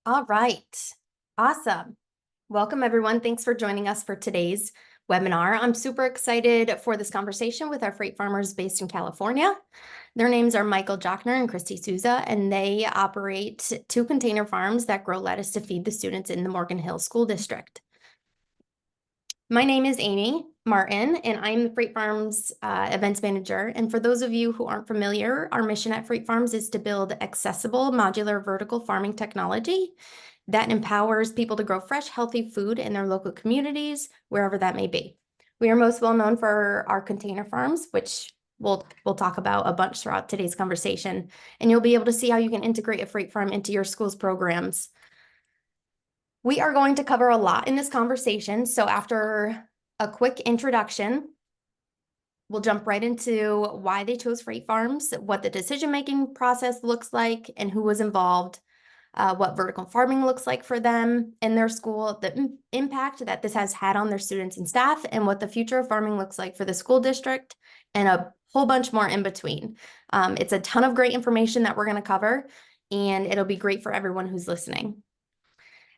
All right. Awesome. Welcome, everyone. Thanks for joining us for today's webinar. I'm super excited for this conversation with our freight farmers based in California. Their names are Michael Jochner and Christy Souza, and they operate 2 container farms that grow lettuce to feed the students in the Morgan Hill School District. My name is Amy Martin, and I'm the Freight Farms events manager. And for those of you who aren't familiar, our mission at Freight Farms is to build accessible modular vertical farming technology that empowers people to grow fresh, healthy food in their local communities, wherever that may be. We are most well known for our container farms, which we'll talk about a bunch throughout today's conversation. And you'll be able to see how you can integrate a freight farm into your school's programs. We are going to cover a lot in this conversation, so after a quick introduction, we'll jump right into why they chose freight farms, what the decision-making process looks like, and who was involved, what vertical farming looks like for them in their school, the impact that this has had on their students and staff, and what the future of farming looks like for the school district, and a whole bunch more in between. It's a ton of great information that we're going to cover, and it'll be great for everyone who's listening.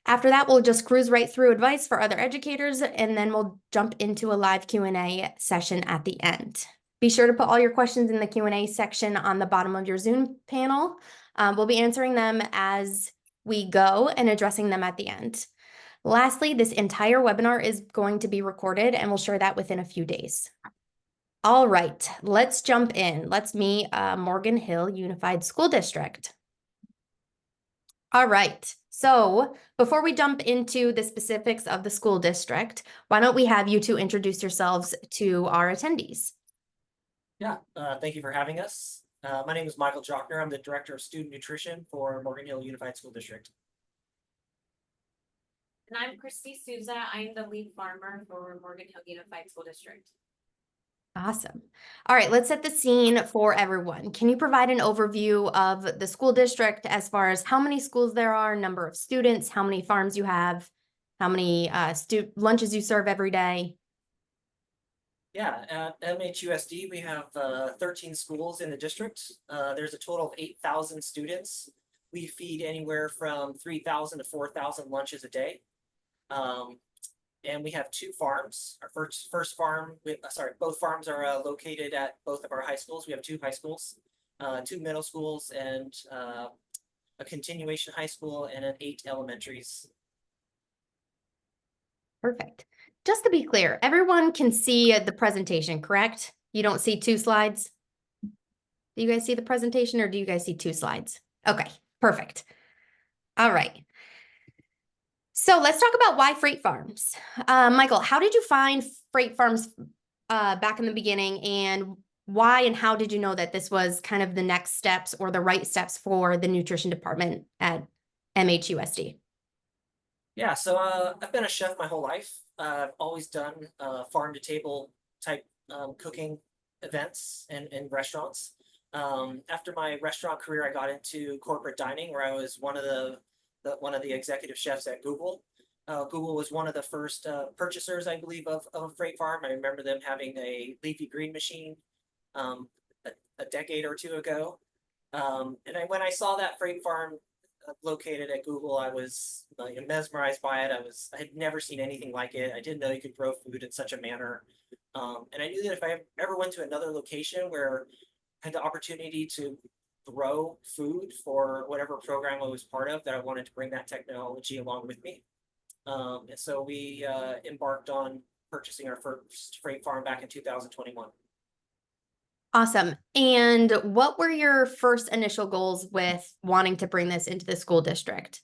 After that, we'll just cruise right through advice for other educators, and then we'll jump into a live Q&A session at the end. Be sure to put all your questions in the Q&A section on the bottom of your Zoom panel. We'll be answering them as we go and addressing them at the end. Lastly, this entire webinar is going to be recorded, and we'll share that within a few days. All right, let's jump in. Let's meet Morgan Hill Unified School District. All right. So before we jump into the specifics of the school district, why don't we have you two introduce yourselves to our attendees? Yeah, thank you for having us. My name is Michael Jochner. I'm the Director of Student Nutrition for Morgan Hill Unified School District. And I'm Christy Souza. I'm the lead farmer for Morgan Hill Unified School District. Awesome. All right, let's set the scene for everyone. Can you provide an overview of the school district as far as how many schools there are, number of students, how many farms you have, how many lunches you serve every day? Yeah, at MHUSD, we have 13 schools in the district. There's a total of 8,000 students. We feed anywhere from 3,000 to 4,000 lunches a day. And we have 2 farms. Our first farm, both farms are located at both of our high schools. We have 2 high schools, 2 middle schools, and a continuation high school and 8 elementaries. Perfect. Just to be clear, everyone can see the presentation, correct? You don't see 2 slides? Do you guys see the presentation, or do you guys see 2 slides? Okay, perfect. All right. So let's talk about why freight farms. Michael, how did you find freight farms back in the beginning, and why and how did you know that this was kind of the next steps or the right steps for the nutrition department at MHUSD? Yeah, so I've been a chef my whole life. I've always done farm to table type cooking events and restaurants. After my restaurant career, I got into corporate dining, where I was one of the executive chefs at Google. Google was one of the first purchasers, I believe, of a freight farm. I remember them having a leafy green machine a decade or 2 ago. And when I saw that freight farm located at Google, I was mesmerized by it. I had never seen anything like it. I didn't know you could grow food in such a manner. And I knew that if I ever went to another location where I had the opportunity to grow food for whatever program I was part of, that I wanted to bring that technology along with me. And so we embarked on purchasing our first freight farm back in 2021. Awesome. And what were your first initial goals with wanting to bring this into the school district?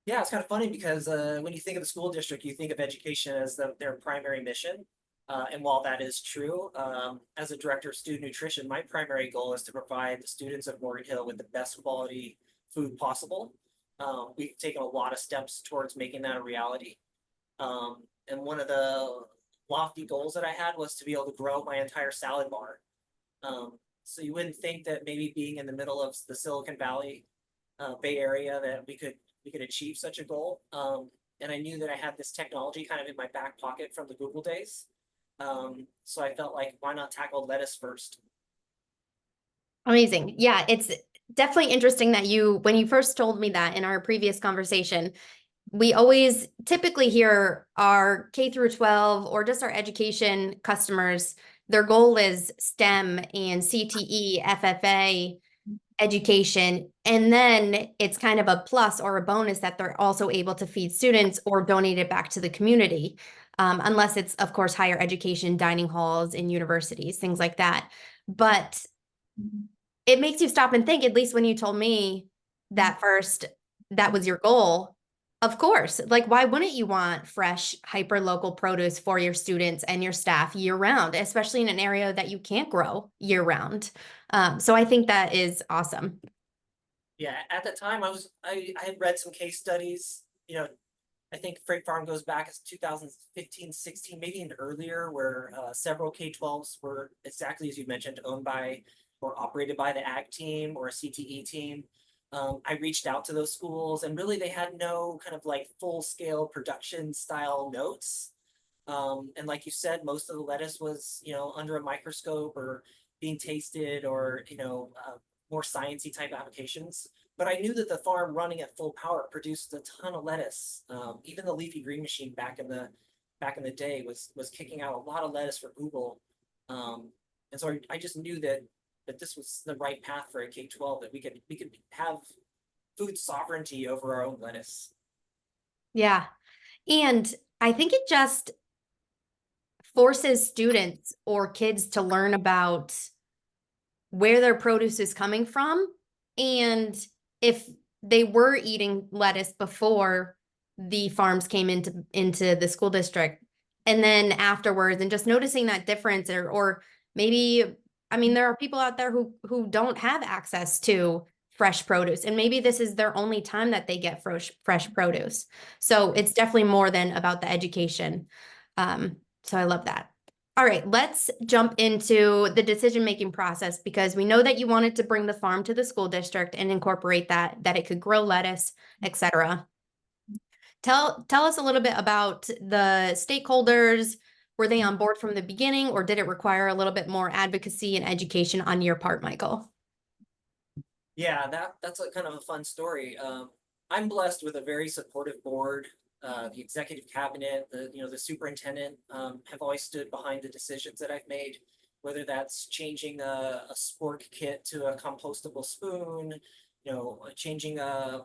Yeah, it's kind of funny because when you think of the school district, you think of education as their primary mission. And while that is true, as a director of student nutrition, my primary goal is to provide the students of Morgan Hill with the best quality food possible. We've taken a lot of steps towards making that a reality. And one of the lofty goals that I had was to be able to grow my entire salad bar. So you wouldn't think that maybe being in the middle of the Silicon Valley, Bay Area, that we could achieve such a goal. And I knew that I had this technology kind of in my back pocket from the Google days. So I felt like, why not tackle lettuce first? Amazing. Yeah, it's definitely interesting that when you first told me that in our previous conversation, we always typically hear our K through 12 or just our education customers, their goal is STEM and CTE, FFA education. And then it's kind of a plus or a bonus that they're also able to feed students or donate it back to the community. Unless it's, of course, higher education, dining halls in universities, things like that. But it makes you stop and think, at least when you told me that first, that was your goal. Of course, like, why wouldn't you want fresh, hyper local produce for your students and your staff year round, especially in an area that you can't grow year round? So I think that is awesome. Yeah, at the time I had read some case studies, I think Freight Farm goes back as 2015, 16, maybe even earlier, where several K-12s were exactly as you mentioned, owned by or operated by the ag team or a CTE team. I reached out to those schools and really they had no kind of like full scale production style notes. And like you said, most of the lettuce was, under a microscope or being tasted or, more sciencey type applications. But I knew that the farm running at full power produced a ton of lettuce. Even the leafy green machine back in the day was kicking out a lot of lettuce for Google. And so I just knew that this was the right path for a K-12, that we could have food sovereignty over our own lettuce. Yeah. And I think it just forces students or kids to learn about where their produce is coming from. And if they were eating lettuce before the farms came into the school district, and then afterwards, and just noticing that difference, or maybe, I mean, there are people out there who don't have access to fresh produce, and maybe this is their only time that they get fresh produce. So it's definitely more than about the education. So I love that. All right, let's jump into the decision-making process, because we know that you wanted to bring the farm to the school district and incorporate that it could grow lettuce, etc. Tell us a little bit about the stakeholders. Were they on board from the beginning, or did it require a little bit more advocacy and education on your part, Michael? Yeah, that's a kind of a fun story. I'm blessed with a very supportive board. The executive cabinet, the superintendent, have always stood behind the decisions that I've made, whether that's changing a spork kit to a compostable spoon, changing a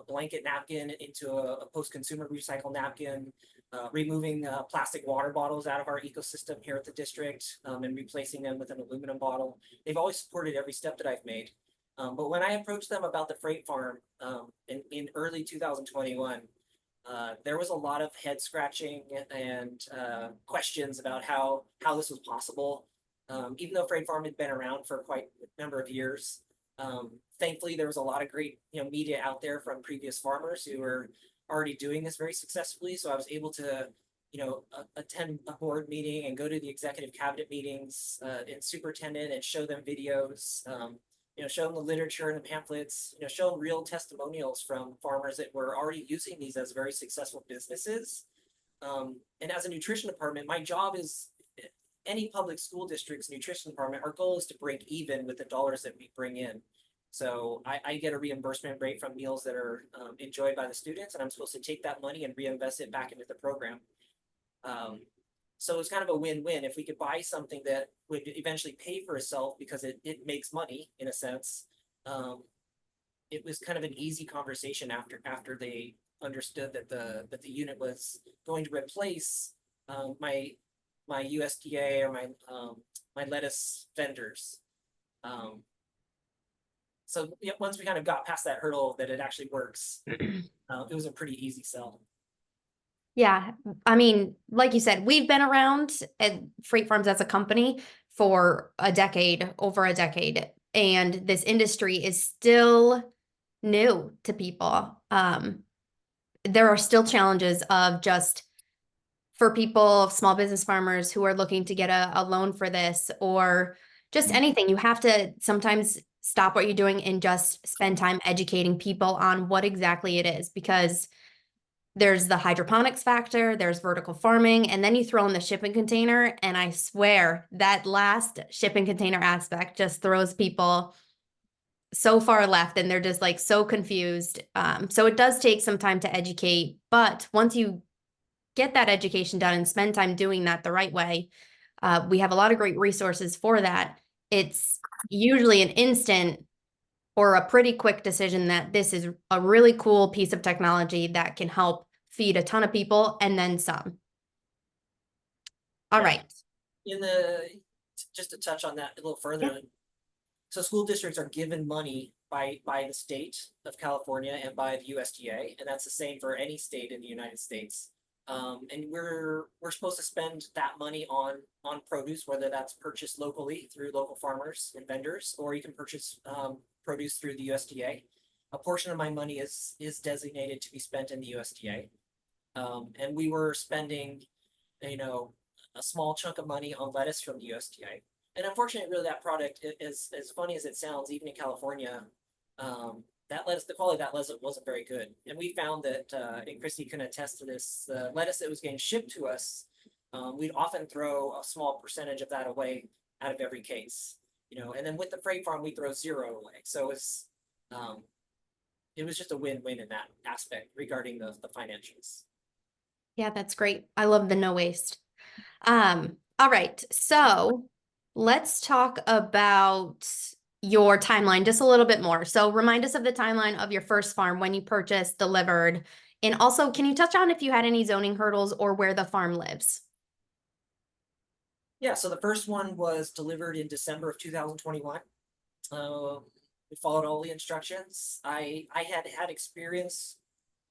blanket napkin into a post-consumer recycle napkin, removing plastic water bottles out of our ecosystem here at the district, and replacing them with an aluminum bottle. They've always supported every step that I've made. But when I approached them about the freight farm in early 2021, there was a lot of head scratching and questions about how this was possible. Even though Freight Farm had been around for quite a number of years, thankfully there was a lot of great media out there from previous farmers who were already doing this very successfully. So I was able to attend a board meeting and go to the executive cabinet meetings and superintendent and show them videos. Show them the literature and the pamphlets, show them real testimonials from farmers that were already using these as very successful businesses. And as a nutrition department, my job is, any public school district's nutrition department, our goal is to break even with the dollars that we bring in. So I get a reimbursement rate from meals that are enjoyed by the students, and I'm supposed to take that money and reinvest it back into the program. So it's kind of a win-win. If we could buy something that would eventually pay for itself because it makes money in a sense, it was kind of an easy conversation after they understood that the unit was going to replace my USDA or my lettuce vendors. So yeah, once we kind of got past that hurdle that it actually works, it was a pretty easy sell. Yeah, I mean, like you said, we've been around at Freight Farms as a company for over a decade, and this industry is still new to people. There are still challenges of just for people, small business farmers who are looking to get a loan for this, or just anything. You have to sometimes stop what you're doing and just spend time educating people on what exactly it is, because there's the hydroponics factor, there's vertical farming, and then you throw in the shipping container. And I swear that last shipping container aspect just throws people so far left and they're just like so confused. So it does take some time to educate, but once you get that education done and spend time doing that the right way, we have a lot of great resources for that. It's usually an instant or a pretty quick decision that this is a really cool piece of technology that can help feed a ton of people and then some. All Yeah. right. Just to touch on that a little further, so school districts are given money by the state of California and by the USDA, and that's the same for any state in the United States. And we're supposed to spend that money on produce, whether that's purchased locally through local farmers and vendors, or you can purchase produce through the USDA. A portion of my money is designated to be spent in the USDA, and we were spending, a small chunk of money on lettuce from the USDA. And unfortunately, really, that product is as funny as it sounds, even in California, that lettuce, the quality of that lettuce wasn't very good. And we found that, and Christy can attest to this, the lettuce that was getting shipped to us, we'd often throw a small percentage of that away out of every case, and then with the freight farm, we throw zero away. So it was just a win-win in that aspect regarding the financials. Yeah, that's great. I love the no waste. All right. So let's talk about your timeline just a little bit more. So remind us of the timeline of your first farm, when you purchased, delivered, and also can you touch on if you had any zoning hurdles or where the farm lives? Yeah, so the first one was delivered in December of 2021. We followed all the instructions. I had experience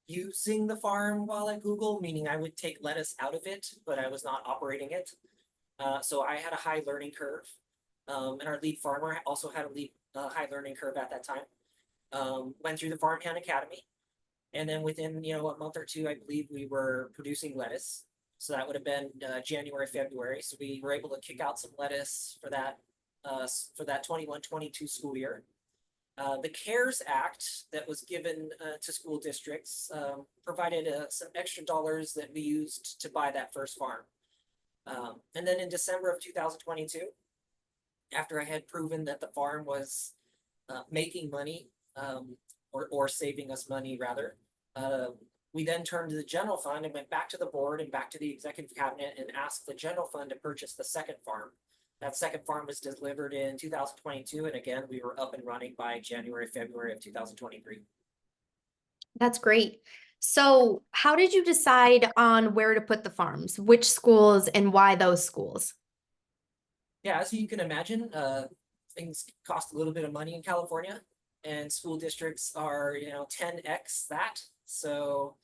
using the farm while at Google, meaning I would take lettuce out of it, but I was not operating it. So I had a high learning curve. And our lead farmer also had a high learning curve at that time. Went through the Farmhand Academy. And then within, a month or two, I believe we were producing lettuce. So that would have been January, February. So we were able to kick out some lettuce for that 21-22 school year. The CARES Act that was given to school districts provided some extra dollars that we used to buy that first farm. And then in December of 2022, after I had proven that the farm was making money, or saving us money rather, we then turned to the general fund and went back to the board and back to the executive cabinet and asked the general fund to purchase the second farm. That second farm was delivered in 2022, and again, we were up and running by January, February of 2023. That's great. So how did you decide on where to put the farms, which schools, and why those schools? Yeah, as you can imagine, things cost a little bit of money in California, and school districts are, 10x that. So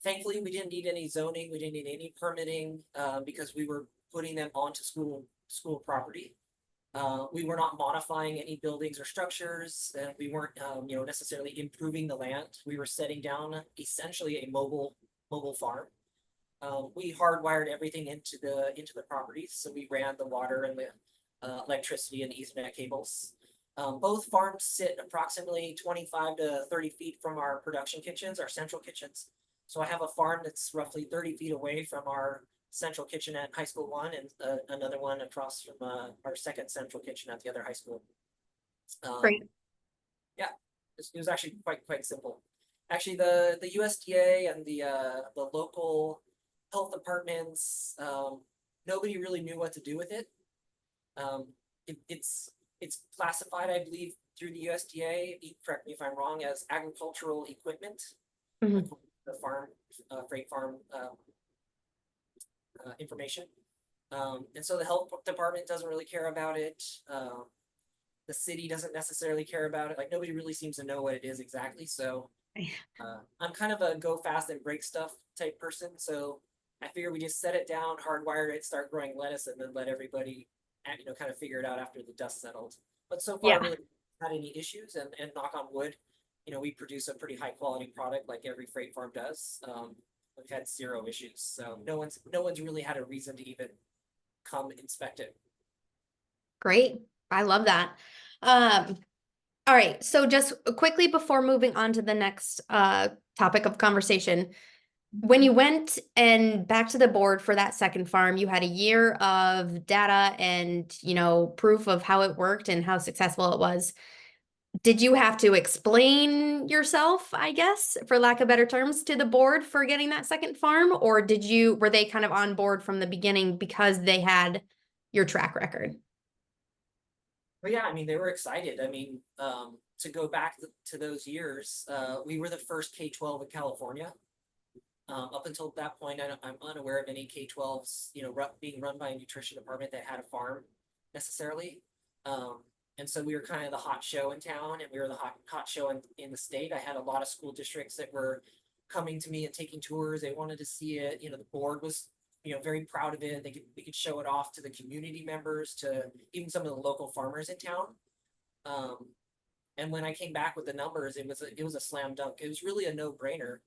thankfully, we didn't need any zoning, we didn't need any permitting, because we were putting them onto school property. We were not modifying any buildings or structures, and we weren't, necessarily improving the land. We were setting down essentially a mobile farm. We hardwired everything into the properties, so we ran the water and the electricity and Ethernet cables. Both farms sit approximately 25 to 30 feet from our production kitchens, our central kitchens. So I have a farm that's roughly 30 feet away from our central kitchen at high school 1, and another one across from our second central kitchen at the other high school. Great. Yeah, it was actually quite simple. Actually, the USDA and the local health departments, nobody really knew what to do with it. It's classified, I believe, through the USDA, correct me if I'm wrong, as agricultural equipment. Mhm. The farm, freight farm information. And so the health department doesn't really care about it. The city doesn't necessarily care about it. Like, nobody really seems to know what it is exactly. So I'm kind of a go fast and break stuff type person. So I figure we just set it down, hardwire it, start growing lettuce, and then let everybody, kind of figure it out after the dust settled. But so far, Yeah. really not any issues, and knock on wood, we produce a pretty high quality product like every freight farm does. We've had zero issues, so no one's really had a reason to even come inspect it. Great. I love that. All right. So just quickly before moving on to the next topic of conversation, when you went and back to the board for that second farm, you had a year of data and, proof of how it worked and how successful it was. did you have to explain yourself, I guess, for lack of better terms, to the board for getting that second farm? Or were they kind of on board from the beginning because they had your track record? But yeah, I mean, they were excited. I mean, to go back to those years, we were the first K-12 in California. Up until that point, I'm unaware of any K-12s, being run by a nutrition department that had a farm necessarily. And so we were kind of the hot show in town, and we were the hot show in the state. I had a lot of school districts that were coming to me and taking tours. They wanted to see it. The board was, very proud of it. We could show it off to the community members, to even some of the local farmers in town. And when I came back with the numbers, it was a slam dunk. It was really a no-brainer.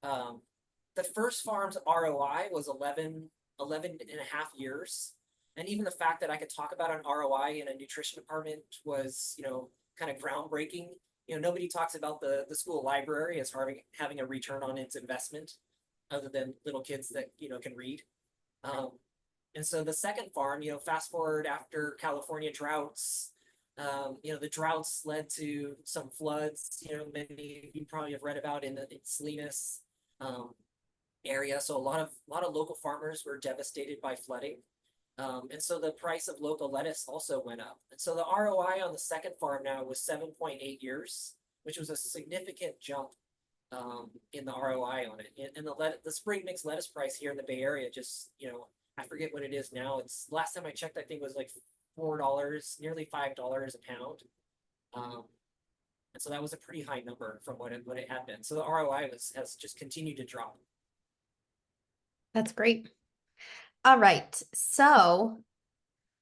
The first farm's ROI was 11 and a half years. And even the fact that I could talk about an ROI in a nutrition department was, kind of groundbreaking. Nobody talks about the school library as having a return on its investment, other than little kids that, can read. And so the second farm, fast forward after California droughts, the droughts led to some floods, many of you probably have read about in Salinas area. So a lot of local farmers were devastated by flooding. And so the price of local lettuce also went up. And so the ROI on the second farm now was 7.8 years, which was a significant jump in the ROI on it. And the spring mix lettuce price here in the Bay Area just, I forget what it is now. It's last time I checked, I think it was like $4, nearly $5 a pound. And so that was a pretty high number from what it had been. So the ROI has just continued to drop. That's great. All right. So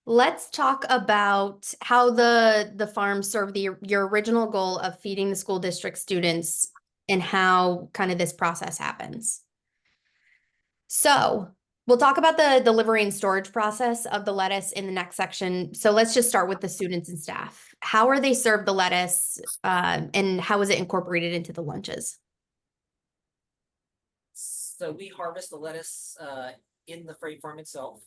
let's talk about how the farm served your original goal of feeding the school district students and how kind of this process happens. So we'll talk about the delivery and storage process of the lettuce in the next section. So let's just start with the students and staff. How are they served the lettuce, and how is it incorporated into the lunches? So we harvest the lettuce in the freight farm itself.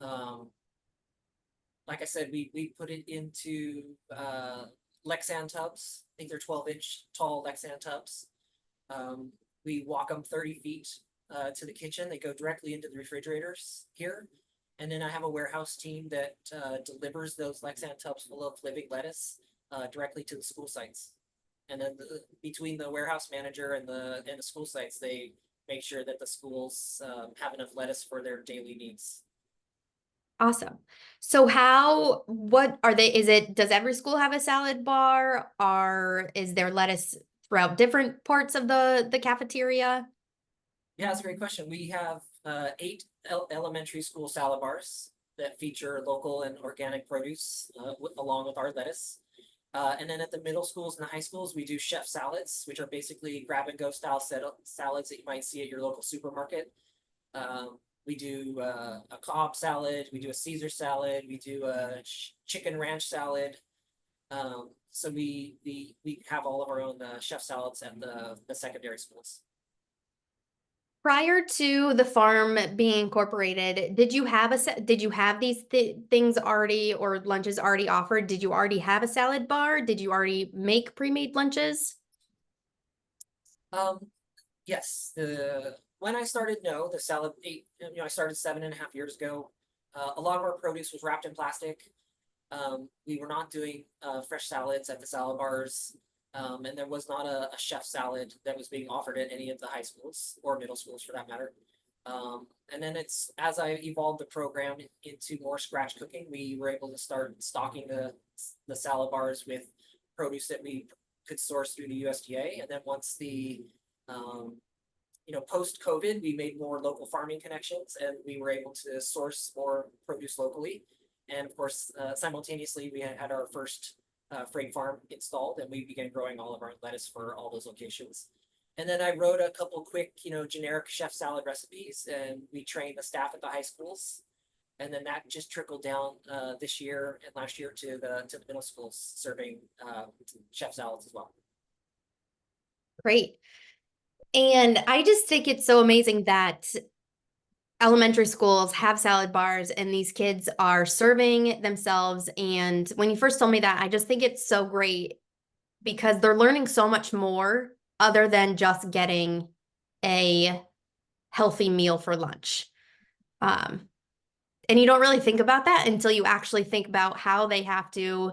Like I said, we put it into Lexan tubs. I think they're 12-inch tall Lexan tubs. We walk them 30 feet to the kitchen. They go directly into the refrigerators here. And then I have a warehouse team that delivers those Lexan tubs full of living lettuce directly to the school sites. And then between the warehouse manager and the school sites, they make sure that the schools have enough lettuce for their daily needs. Awesome. So does every school have a salad bar, or is there lettuce throughout different parts of the cafeteria? Yeah, that's a great question. We have 8 elementary school salad bars that feature local and organic produce along with our lettuce. And then at the middle schools and the high schools, we do chef salads, which are basically grab-and-go style salads that you might see at your local supermarket. We do a Cobb salad, we do a Caesar salad, we do a chicken ranch salad. So we have all of our own chef salads at the secondary schools. Prior to the farm being incorporated, did you have these things already, or lunches already offered? Did you already have a salad bar? Did you already make pre-made lunches? Yes. When I started, no, the salad I started 7.5 years ago. A lot of our produce was wrapped in plastic. We were not doing fresh salads at the salad bars. And there was not a chef salad that was being offered at any of the high schools or middle schools for that matter. And then as I evolved the program into more scratch cooking, we were able to start stocking the salad bars with produce that we could source through the USDA. And then once post-COVID, we made more local farming connections, and we were able to source more produce locally. And of course, simultaneously, we had our first freight farm installed, and we began growing all of our lettuce for all those locations. And then I wrote a couple quick, generic chef salad recipes, and we trained the staff at the high schools. And then that just trickled down this year and last year to the middle schools, serving chef salads as well. Great. And I just think it's so amazing that elementary schools have salad bars and these kids are serving themselves. And when you first told me that, I just think it's so great because they're learning so much more other than just getting a healthy meal for lunch. And you don't really think about that until you actually think about how they have to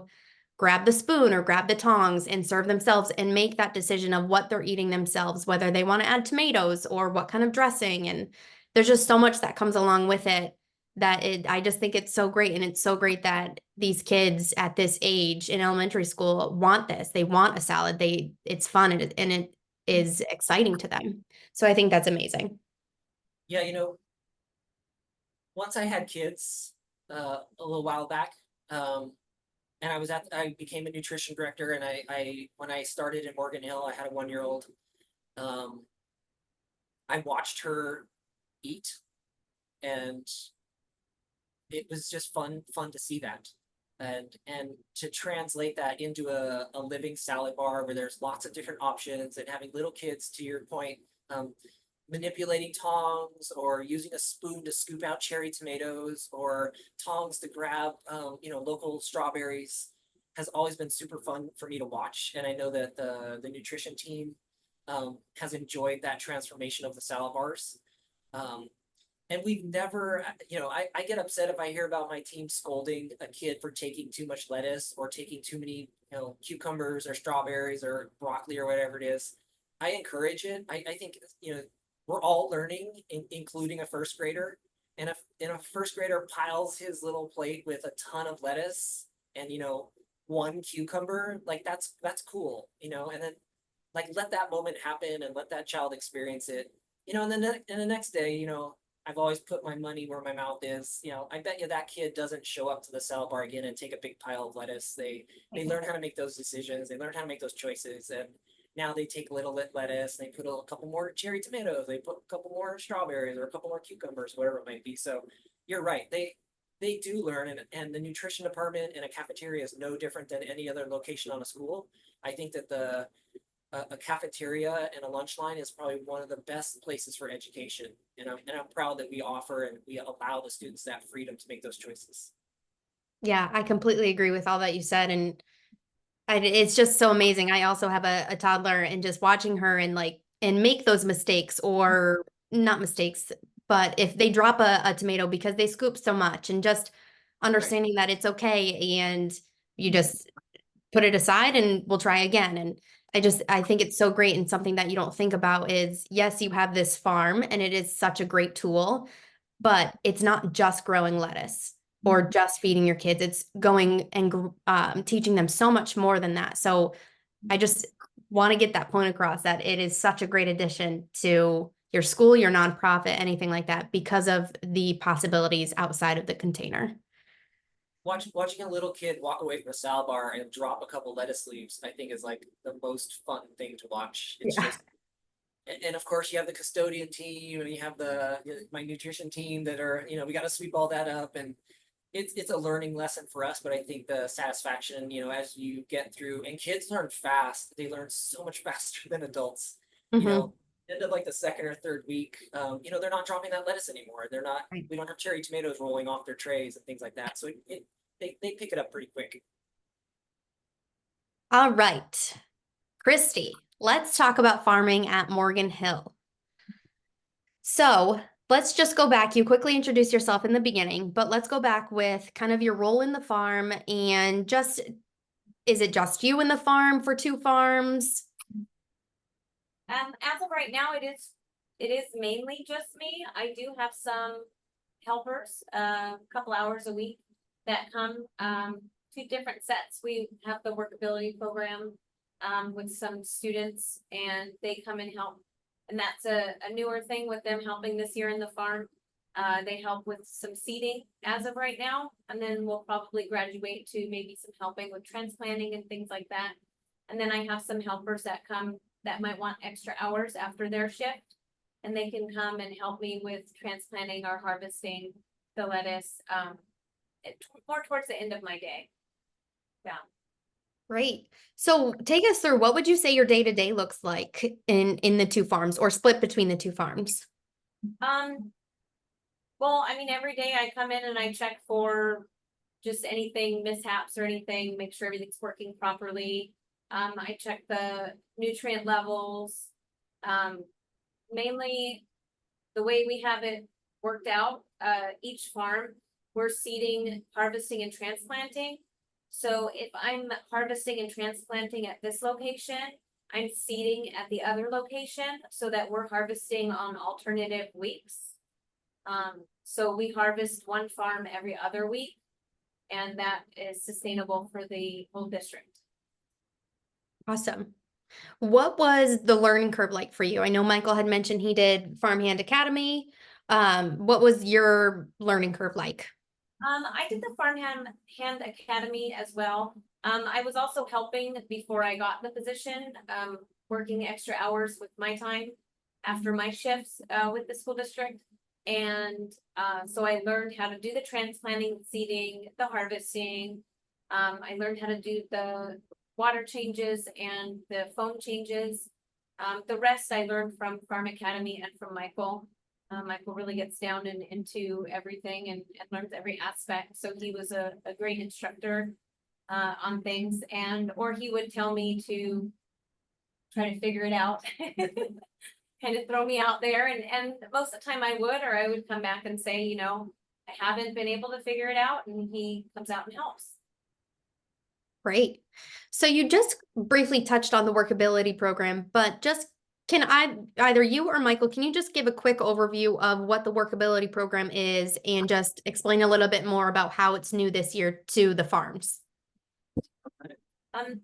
grab the spoon or grab the tongs and serve themselves and make that decision of what they're eating themselves, whether they want to add tomatoes or what kind of dressing. And there's just so much that comes along with it that I just think it's so great. And it's so great that these kids at this age in elementary school want this. They want a salad. It's fun and it is exciting to them. So I think that's amazing. Yeah, once I had kids a little while back, and I became a nutrition director, and I when I started in Morgan Hill, I had a 1-year-old. I watched her eat, and it was just fun to see that. And to translate that into a living salad bar where there's lots of different options, and having little kids, to your point, manipulating tongs or using a spoon to scoop out cherry tomatoes or tongs to grab local strawberries has always been super fun for me to watch. And I know that the nutrition team has enjoyed that transformation of the salad bars. And we've never, I get upset if I hear about my team scolding a kid for taking too much lettuce or taking too many, cucumbers or strawberries or broccoli or whatever it is. I encourage it. I think, we're all learning, including a first grader. And if a first grader piles his little plate with a ton of lettuce and, one cucumber, like that's cool, and then like let that moment happen and let that child experience it, and then the next day, I've always put my money where my mouth is. I bet you that kid doesn't show up to the salad bar again and take a big pile of lettuce. They learn how to make those decisions. They learn how to make those choices, and now they take little lettuce. They put a couple more cherry tomatoes. They put a couple more strawberries or a couple more cucumbers, whatever it might be. So you're right. They do learn, and the nutrition department in a cafeteria is no different than any other location on a school. I think that a cafeteria and a lunch line is probably one of the best places for education. And I'm proud that we offer and we allow the students that freedom to make those choices. Yeah, I completely agree with all that you said. And it's just so amazing. I also have a toddler, and just watching her and make those mistakes, or not mistakes, but if they drop a tomato because they scoop so much, and just understanding that it's okay and you just put it aside and we'll try again. And I think it's so great, and something that you don't think about is, yes, you have this farm and it is such a great tool, but it's not just growing lettuce or just feeding your kids. It's going and teaching them so much more than that. So I just want to get that point across, that it is such a great addition to your school, your nonprofit, anything like that, because of the possibilities outside of the container. Watching a little kid walk away from a salad bar and drop a couple lettuce leaves, I think is like the most fun thing to watch. It's Yeah. just, and of course you have the custodian team and you have my nutrition team that are, we got to sweep all that up, and it's a learning lesson for us. But I think the satisfaction, as you get through, and kids learn fast, they learn so much faster than adults. Mhm. End of like the second or third week, they're not dropping that lettuce anymore. They're not. Right. We don't have cherry tomatoes rolling off their trays and things like that. So they pick it up pretty quick. All right, Christy, let's talk about farming at Morgan Hill. So let's just go back. You quickly introduced yourself in the beginning, but let's go back with kind of your role in the farm, and just, is it just you in the farm for 2 farms? As of right now, it is mainly just me. I do have some helpers, a couple hours a week that come, 2 different sets. We have the workability program, with some students, and they come and help. And that's a newer thing with them helping this year in the farm. They help with some seeding as of right now, and then we'll probably graduate to maybe some helping with transplanting and things like that. And then I have some helpers that come that might want extra hours after their shift, and they can come and help me with transplanting or harvesting the lettuce, more towards the end of my day. Yeah. Great. So take us through, what would you say your day-to-day looks like in the 2 farms, or split between the 2 farms? Well, I mean, every day I come in and I check for just anything mishaps or anything, make sure everything's working properly. I check the nutrient levels. Mainly the way we have it worked out, each farm, we're seeding, harvesting and transplanting. So if I'm harvesting and transplanting at this location, I'm seeding at the other location so that we're harvesting on alternative weeks. So we harvest one farm every other week, and that is sustainable for the whole district. Awesome. What was the learning curve like for you? I know Michael had mentioned he did Farmhand Academy. What was your learning curve like? I did the Farmhand Academy as well. I was also helping before I got the position, working extra hours with my time after my shifts with the school district. And so I learned how to do the transplanting, seeding, the harvesting. I learned how to do the water changes and the foam changes. The rest I learned from Farm Academy and from Michael. Michael really gets down into everything and learns every aspect. So he was a great instructor on things, or he would tell me to try to figure it out. Kind of throw me out there, and most of the time I would, or I would come back and say, you know, I haven't been able to figure it out, and he comes out and helps. Great. So you just briefly touched on the workability program, but just either you or Michael, can you just give a quick overview of what the workability program is and just explain a little bit more about how it's new this year to the farms? I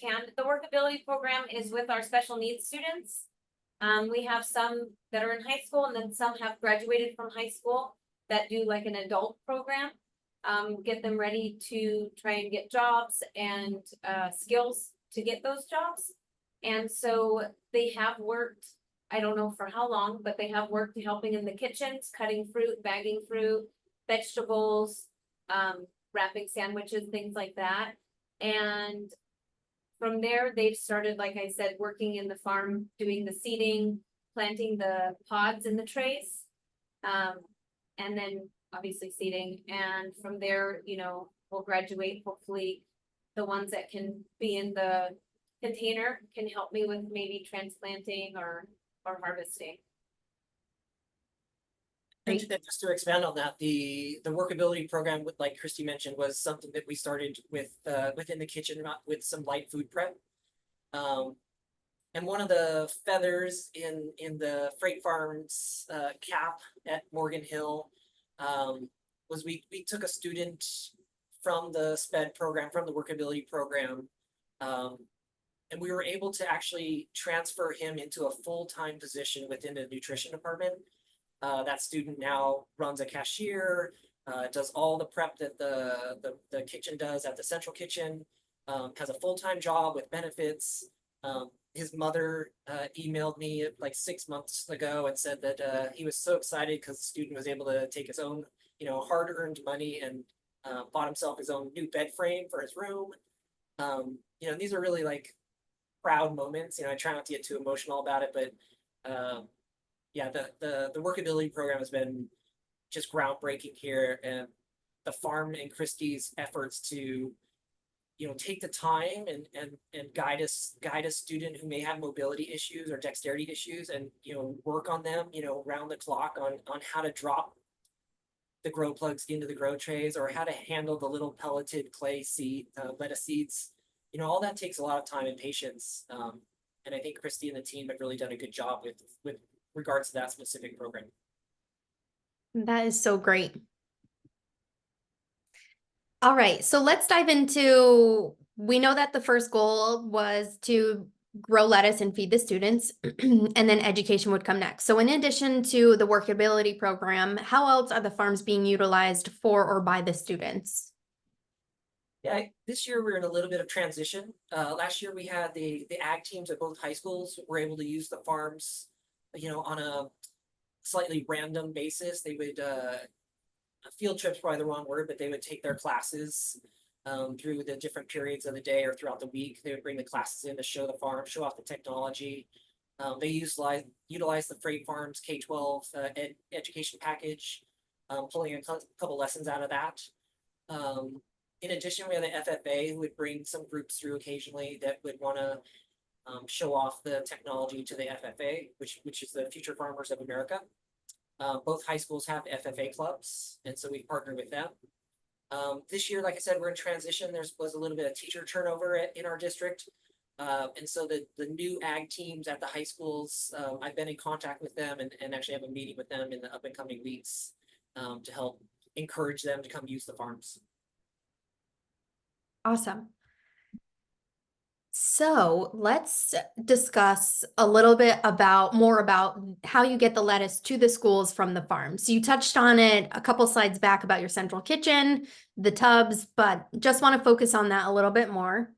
can. The workability program is with our special needs students. We have some that are in high school, and then some have graduated from high school that do like an adult program. Get them ready to try and get jobs and skills to get those jobs. And so they have worked, I don't know for how long, but they have worked helping in the kitchens, cutting fruit, bagging fruit, vegetables, wrapping sandwiches, things like that. And from there, they've started, like I said, working in the farm, doing the seeding, planting the pods in the trays, and then obviously seeding. And from there, you know, we'll graduate, hopefully the ones that can be in the container can help me with maybe transplanting or harvesting. And just to expand on that, the workability program, with like Christy mentioned, was something that we started with within the kitchen with some light food prep. And one of the feathers in the Freight Farms cap at Morgan Hill was we took a student from the SPED program, from the workability program, and we were able to actually transfer him into a full-time position within the nutrition department. That student now runs a cashier, does all the prep that the kitchen does at the central kitchen, has a full-time job with benefits. His mother emailed me like 6 months ago and said that he was so excited because the student was able to take his own, you know, hard-earned money and bought himself his own new bed frame for his room. You know, these are really like proud moments. You know, I try not to get too emotional about it, but yeah, the workability program has been just groundbreaking here, and the farm and Christie's efforts to, you know, take the time and guide a student who may have mobility issues or dexterity issues, and, you know, work on them, you know, round the clock on how to drop the grow plugs into the grow trays, or how to handle the little pelleted clay seed lettuce seeds. You know, all that takes a lot of time and patience, and I think Christy and the team have really done a good job with regards to that specific program. That is so great. All right, so let's dive into, we know that the first goal was to grow lettuce and feed the students, and then education would come next. So in addition to the workability program, how else are the farms being utilized for or by the students? Yeah, this year we're in a little bit of transition. Last year we had the ag teams at both high schools were able to use the farms, you know, on a slightly random basis. They would field trips, probably the wrong word, but they would take their classes through the different periods of the day or throughout the week. They would bring the classes in to show the farm, show off the technology. They utilize the Freight Farms K-12 education package, pulling a couple lessons out of that. In addition, we have the FFA who would bring some groups through occasionally that would want to show off the technology to the FFA, which is the Future Farmers of America. Both high schools have FFA clubs, and so we partner with them. This year, like I said, we're in transition. There was a little bit of teacher turnover in our district. And so the new ag teams at the high schools, I've been in contact with them and actually have a meeting with them in the up and coming weeks to help encourage them to come use the farms. Awesome. So let's discuss a little bit more about how you get the lettuce to the schools from the farms. You touched on it a couple slides back about your central kitchen, the tubs, but just want to focus on that a little bit more.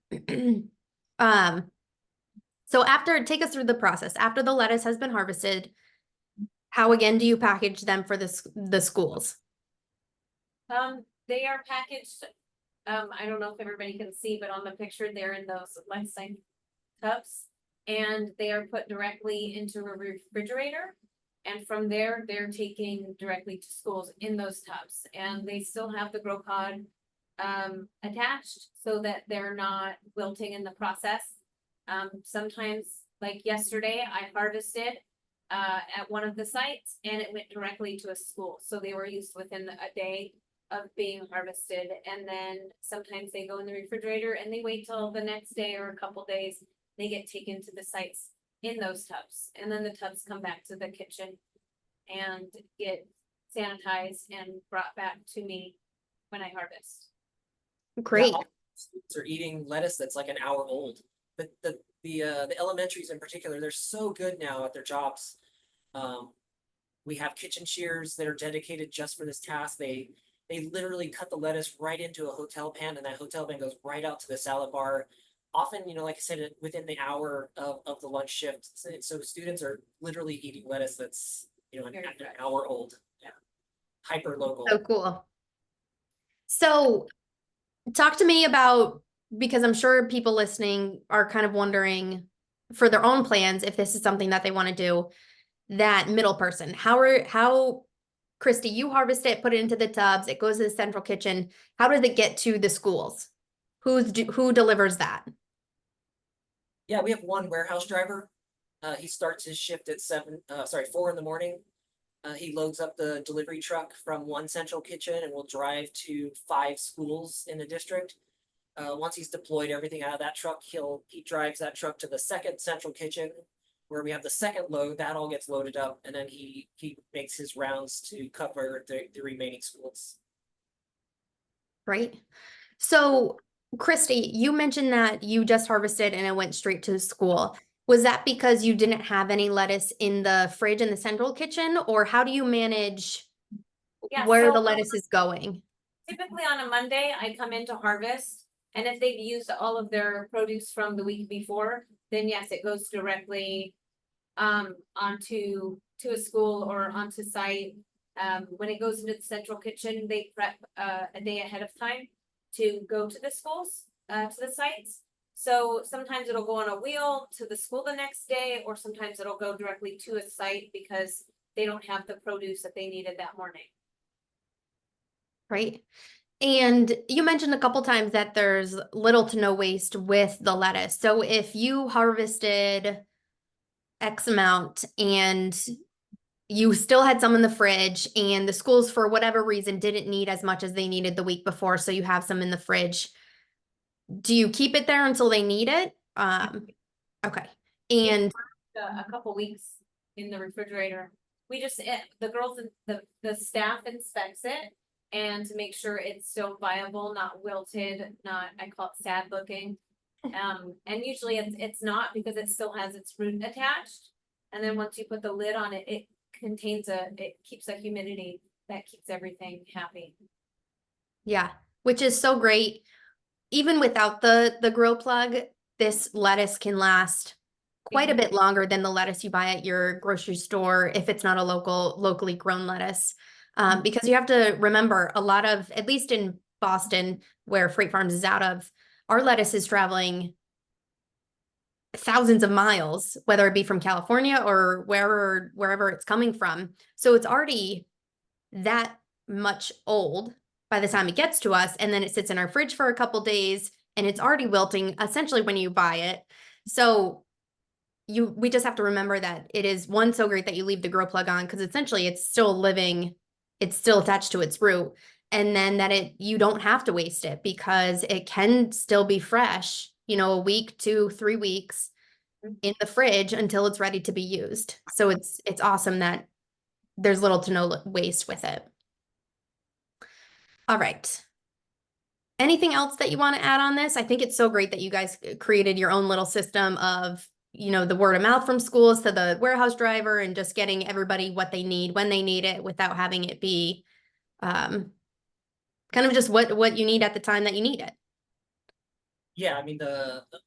So take us through the process. After the lettuce has been harvested, how again do you package them for the schools? They are packaged. I don't know if everybody can see, but on the picture, they're in those life-size cups, and they are put directly into a refrigerator. And from there, they're taken directly to schools in those tubs, and they still have the grow pod attached so that they're not wilting in the process. Sometimes, like yesterday, I harvested at one of the sites, and it went directly to a school, so they were used within a day of being harvested. And then sometimes they go in the refrigerator and they wait till the next day or a couple days. They get taken to the sites in those tubs, and then the tubs come back to the kitchen and get sanitized and brought back to me when I harvest. Great. Yeah, students are eating lettuce that's like an hour old. But the elementaries in particular, they're so good now at their jobs. We have kitchen shears that are dedicated just for this task. They literally cut the lettuce right into a hotel pan, and that hotel pan goes right out to the salad bar. Often, like I said, within the hour of the lunch shift. So students are literally eating lettuce that's, an hour old. Yeah. Hyper local. So cool. So talk to me about, because I'm sure people listening are kind of wondering for their own plans, if this is something that they want to do, that middle person. How Christy, you harvest it, put it into the tubs, it goes to the central kitchen. How does it get to the schools? Who delivers that? Yeah, we have one warehouse driver. He starts his shift at 4 in the morning. He loads up the delivery truck from one central kitchen and will drive to 5 schools in the district. Once he's deployed everything out of that truck, he drives that truck to the second central kitchen, where we have the second load. That all gets loaded up, and then he makes his rounds to cover the remaining schools. Right. So Christy, you mentioned that you just harvested and it went straight to school. Was that because you didn't have any lettuce in the fridge in the central kitchen, or how do you manage where the lettuce is going? Typically on a Monday, I come in to harvest, and if they've used all of their produce from the week before, then yes, it goes directly onto a school or onto site. When it goes into the central kitchen, they prep a day ahead of time to go to the schools, to the sites. So sometimes it'll go on a wheel to the school the next day, or sometimes it'll go directly to a site because they don't have the produce that they needed that morning. Right. And you mentioned a couple times that there's little to no waste with the lettuce. So if you harvested X amount and you still had some in the fridge, and the schools for whatever reason didn't need as much as they needed the week before, so you have some in the fridge, do you keep it there until they need it? Okay. And a couple weeks in the refrigerator. We just, the girls, the staff inspects it, and to make sure it's still viable, not wilted, not, I call it sad looking. And usually it's not, because it still has its root attached. And then once you put the lid on it, it keeps a humidity that keeps everything happy. yeah, which is so great. Even without the grow plug, this lettuce can last quite a bit longer than the lettuce you buy at your grocery store if it's not a locally grown lettuce. Because you have to remember, a lot of, at least in Boston, where Freight Farms is out of, our lettuce is traveling thousands of miles, whether it be from California or wherever it's coming from. So it's already that much old. by the time it gets to us, and then it sits in our fridge for a couple days and it's already wilting essentially when you buy it. So we just have to remember that it is one, so great that you leave the grow plug on, because essentially it's still living, it's still attached to its root. And then that you don't have to waste it because it can still be fresh, a week, 2, 3 weeks in the fridge until it's ready to be used. So it's awesome that there's little to no waste with it. All right. Anything else that you want to add on this? I think it's so great that you guys created your own little system of, the word of mouth from schools to the warehouse driver and just getting everybody what they need when they need it without having it be kind of just what you need at the time that you need it. Yeah, I mean,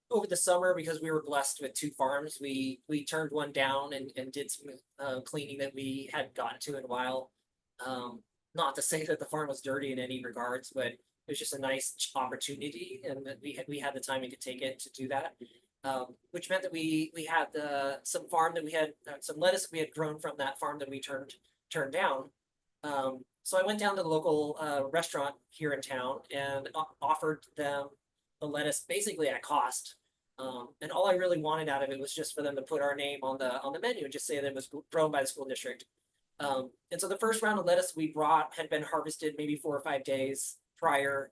over the summer, because we were blessed with 2 farms, we turned one down and did some cleaning that we hadn't gotten to in a while. Not to say that the farm was dirty in any regards, but it was just a nice opportunity, and that we had the time we could take it to do that. Which meant that we had some farm that we had some lettuce we had grown from that farm that we turned down. So I went down to the local restaurant here in town and offered them the lettuce basically at cost. And all I really wanted out of it was just for them to put our name on the menu and just say that it was grown by the school district. And so the first round of lettuce we brought had been harvested maybe 4 or 5 days prior.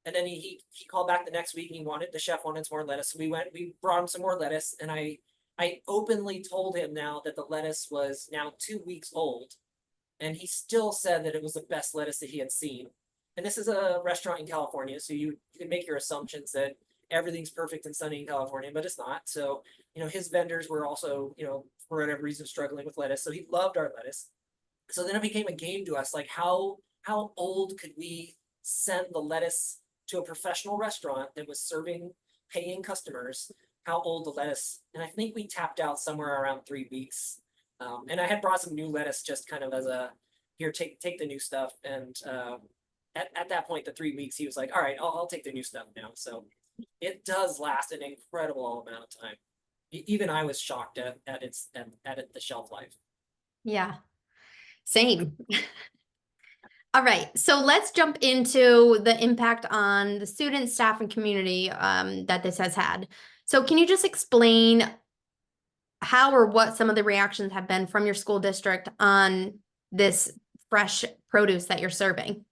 And then he called back the next week and the chef wanted some more lettuce. So we brought him some more lettuce, and I openly told him now that the lettuce was now 2 weeks old. And he still said that it was the best lettuce that he had seen. And this is a restaurant in California, so you can make your assumptions that everything's perfect and sunny in California, but it's not. So, his vendors were also, for whatever reason, struggling with lettuce. So he loved our lettuce. So then it became a game to us, like how old could we send the lettuce to a professional restaurant that was serving paying customers? How old the lettuce? And I think we tapped out somewhere around 3 weeks. And I had brought some new lettuce just kind of as here, take the new stuff. And at that point, the 3 weeks, he was like, all right, I'll take the new stuff now. So it does last an incredible amount of time. Even I was shocked at the shelf life. Yeah, same. All right, so let's jump into the impact on the students, staff, and community that this has had. So can you just explain how or what some of the reactions have been from your school district on this fresh produce that you're serving?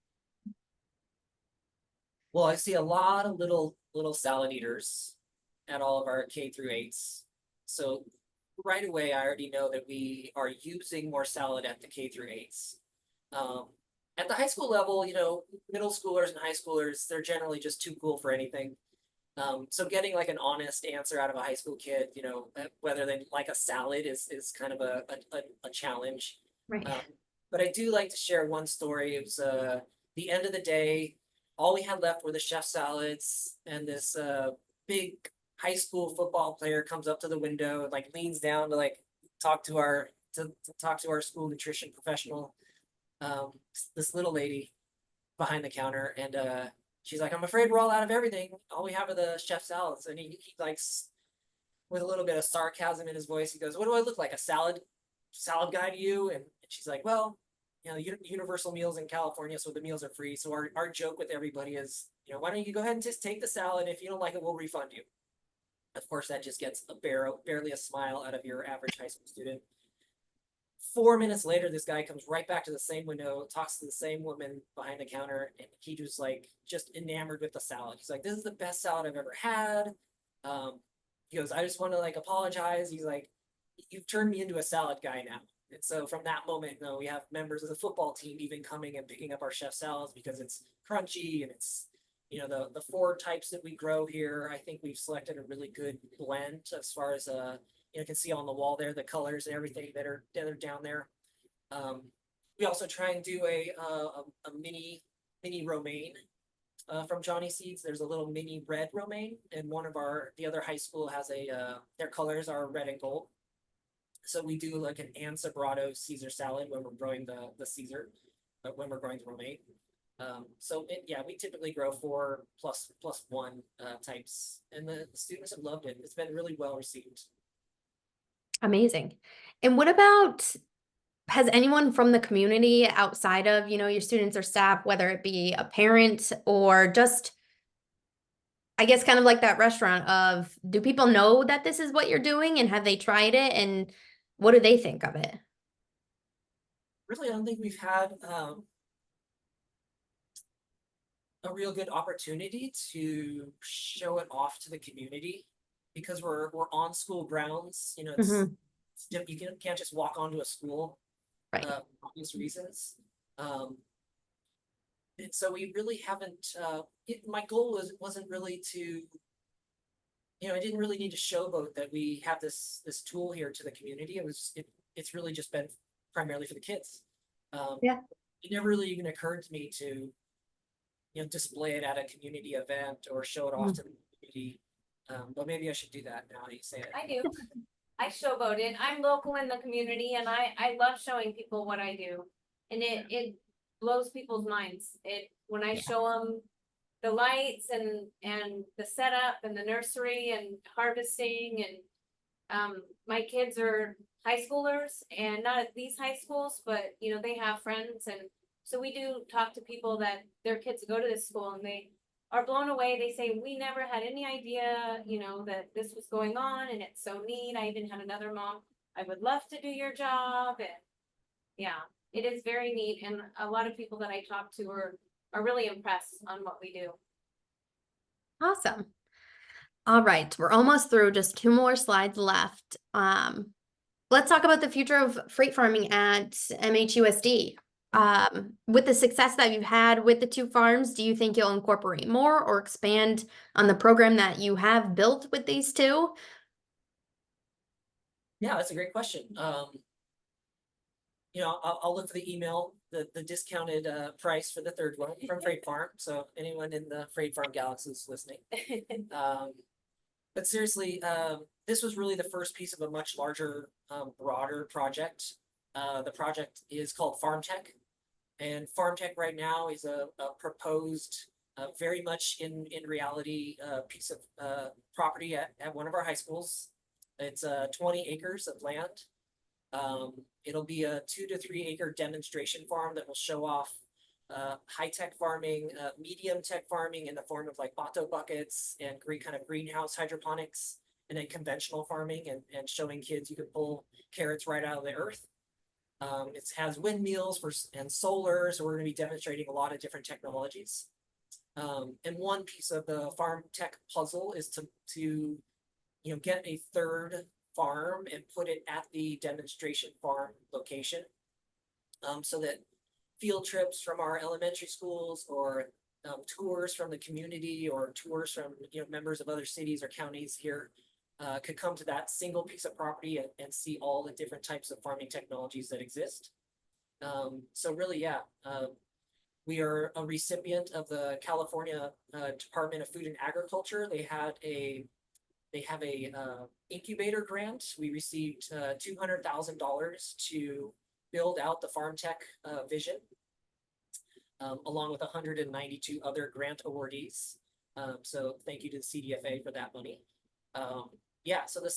Well, I see a lot of little salad eaters at all of our K-8s. So right away, I already know that we are using more salad at the K-8s. At the high school level, middle schoolers and high schoolers, they're generally just too cool for anything. So getting like an honest answer out of a high school kid, whether they like a salad is kind of a challenge. Right. But I do like to share one story. It was the end of the day. All we had left were the chef salads, and this big high school football player comes up to the window and like leans down to like talk to our school nutrition professional. This little lady behind the counter, and she's like, I'm afraid we're all out of everything. All we have are the chef salads. And he likes, with a little bit of sarcasm in his voice, he goes, what do I look like, a salad guy to you? And she's like, well, universal meals in California, so the meals are free. So our joke with everybody is, why don't you go ahead and just take the salad? If you don't like it, we'll refund you. Of course, that just gets barely a smile out of your average high school student. 4 minutes later, this guy comes right back to the same window, talks to the same woman behind the counter, and he was like just enamored with the salad. He's like, this is the best salad I've ever had. He goes, I just want to like apologize. He's like, you've turned me into a salad guy now. And so from that moment, we have members of the football team even coming and picking up our chef salads because it's crunchy and it's, the 4 types that we grow here. I think we've selected a really good blend as far as you can see on the wall there the colors and everything that are down there. We also try and do a mini romaine from Johnny Seeds. There's a little mini red romaine, and the other high school has their colors are red and gold. So we do like an Ansobrato Caesar salad when we're growing the Caesar, when we're growing the romaine. So we typically grow 4 plus 1 types, and the students have loved it. It's been really well received. Amazing. And what about has anyone from the community outside of, your students or staff, whether it be a parent or just, I guess kind of like that restaurant of, do people know that this is what you're doing and have they tried it and what do they think of it? Really, I don't think we've had a real good opportunity to show it off to the community because we're on school grounds. Mhm. Can't just walk onto a school Right. for obvious reasons. And so we really haven't. My goal wasn't really to. I didn't really need to showboat that we have this tool here to the community. It's really just been primarily for the kids. Yeah. It never really even occurred to me to display it at a community event or show it off to the community. But maybe I should do that now that you say it. I do. I showboat it. I'm local in the community and I love showing people what I do. And it blows people's minds. When I show them the lights and the setup and the nursery and harvesting and my kids are high schoolers and not at these high schools, but they have friends, and so we do talk to people that their kids go to this school and they are blown away. They say, we never had any idea, that this was going on and it's so neat. I even had another mom, I would love to do your job. And yeah, it is very neat. And a lot of people that I talk to are really impressed on what we do. Awesome. All right, we're almost through, just 2 more slides left. Let's talk about the future of freight farming at MHUSD. With the success that you've had with the 2 farms, do you think you'll incorporate more or expand on the program that you have built with these 2? Yeah, that's a great question. I'll look for the email, the discounted price for the 3rd one from Freight Farm. So anyone in the Freight Farm galaxy is listening. But seriously, this was really the first piece of a much larger, broader project. The project is called Farm Tech, and Farm Tech right now is a proposed, very much in reality, piece of property at one of our high schools. It's 20 acres of land. It'll be a 2 to 3 acre demonstration farm that will show off high-tech farming, medium-tech farming in the form of like Bato buckets and great kind of greenhouse hydroponics, and then conventional farming and showing kids you can pull carrots right out of the earth. It has windmills and solar, so we're going to be demonstrating a lot of different technologies. And one piece of the farm tech puzzle is to get a 3rd farm and put it at the demonstration farm location, so that field trips from our elementary schools or tours from the community or tours from members of other cities or counties here could come to that single piece of property and see all the different types of farming technologies that exist. So really, yeah, we are a recipient of the California Department of Food and Agriculture. They have a incubator grant. We received $200,000 to build out the farm tech vision, along with 192 other grant awardees. So thank you to the CDFA for that money. Yeah, so the